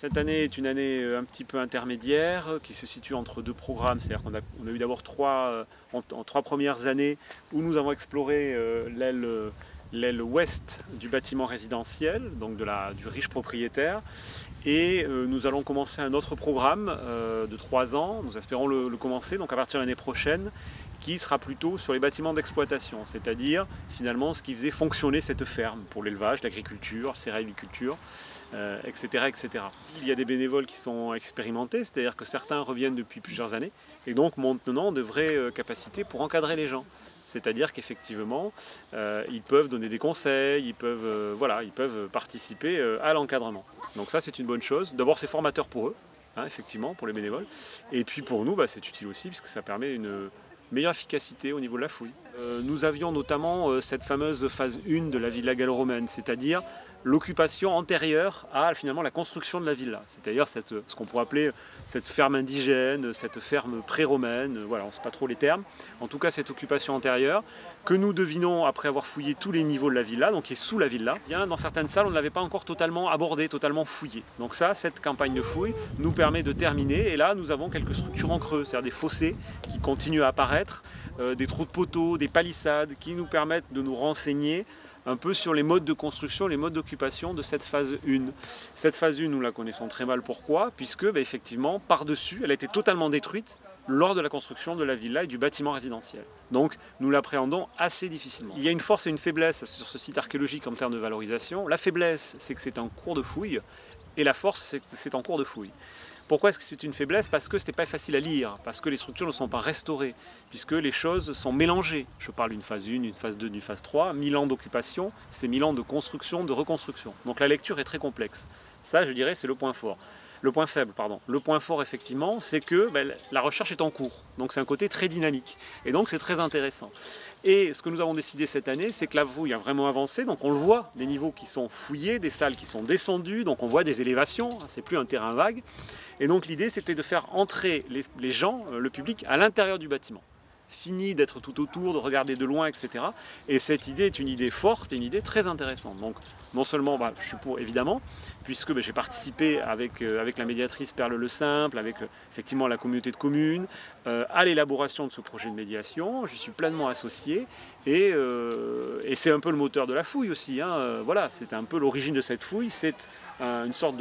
Cette année est une année un petit peu intermédiaire qui se situe entre deux programmes. C'est-à-dire qu'on a eu d'abord en 3 premières années où nous avons exploré l'aile ouest du bâtiment résidentiel, donc du riche propriétaire. Et nous allons commencer un autre programme de 3 ans. Nous espérons le commencer donc à partir de l'année prochaine, qui sera plutôt sur les bâtiments d'exploitation, c'est-à-dire finalement ce qui faisait fonctionner cette ferme pour l'élevage, l'agriculture, la céréaliculture, etc., etc. Il y a des bénévoles qui sont expérimentés, c'est-à-dire que certains reviennent depuis plusieurs années et donc maintenant de vraies capacités pour encadrer les gens. C'est-à-dire qu'effectivement, ils peuvent donner des conseils, ils peuvent participer à l'encadrement. Donc ça, c'est une bonne chose. D'abord, c'est formateur pour eux, hein, effectivement, pour les bénévoles. Et puis pour nous, c'est utile aussi, puisque ça permet une meilleure efficacité au niveau de la fouille. Nous avions notamment cette fameuse phase 1 de la villa gallo-romaine, c'est-à-dire l'occupation antérieure à finalement la construction de la villa, c'est-à-dire ce qu'on pourrait appeler cette ferme indigène, cette ferme pré-romaine, voilà, on ne sait pas trop les termes, en tout cas cette occupation antérieure que nous devinons après avoir fouillé tous les niveaux de la villa, donc qui est sous la villa. Bien, dans certaines salles on ne l'avait pas encore totalement abordé, totalement fouillé, donc ça, cette campagne de fouille nous permet de terminer, et là nous avons quelques structures en creux, c'est-à-dire des fossés qui continuent à apparaître, des trous de poteaux, des palissades qui nous permettent de nous renseigner un peu sur les modes de construction, les modes d'occupation de cette phase 1. Cette phase 1, nous la connaissons très mal. Pourquoi? Puisque, effectivement, par-dessus, elle a été totalement détruite lors de la construction de la villa et du bâtiment résidentiel. Donc, nous l'appréhendons assez difficilement. Il y a une force et une faiblesse sur ce site archéologique en termes de valorisation. La faiblesse, c'est que c'est en cours de fouille, et la force, c'est que c'est en cours de fouille. Pourquoi est-ce que c'est une faiblesse? Parce que ce n'était pas facile à lire, parce que les structures ne sont pas restaurées, puisque les choses sont mélangées. Je parle d'une phase 1, d'une phase 2, d'une phase 3, 1000 ans d'occupation, c'est 1000 ans de construction, de reconstruction. Donc la lecture est très complexe. Ça, je dirais, c'est le point fort. Le point faible, pardon. Le point fort, effectivement, c'est que la recherche est en cours. Donc c'est un côté très dynamique. Et donc c'est très intéressant. Et ce que nous avons décidé cette année, c'est que la fouille a vraiment avancé. Donc on le voit, des niveaux qui sont fouillés, des salles qui sont descendues. Donc on voit des élévations, c'est plus un terrain vague. Et donc l'idée, c'était de faire entrer les gens, le public, à l'intérieur du bâtiment. Fini d'être tout autour, de regarder de loin, etc. Et cette idée est une idée forte et une idée très intéressante. Donc non seulement je suis pour, évidemment, puisque j'ai participé avec la médiatrice Perle Le Simple, avec effectivement la communauté de communes, à l'élaboration de ce projet de médiation. Je suis pleinement associé et c'est un peu le moteur de la fouille aussi, hein. Voilà, c'est un peu l'origine de cette fouille, c'est une sorte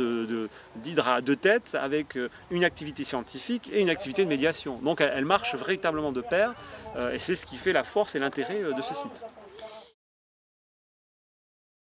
d'hydre à deux têtes avec une activité scientifique et une activité de médiation. Donc elle marche véritablement de pair et c'est ce qui fait la force et l'intérêt de ce site.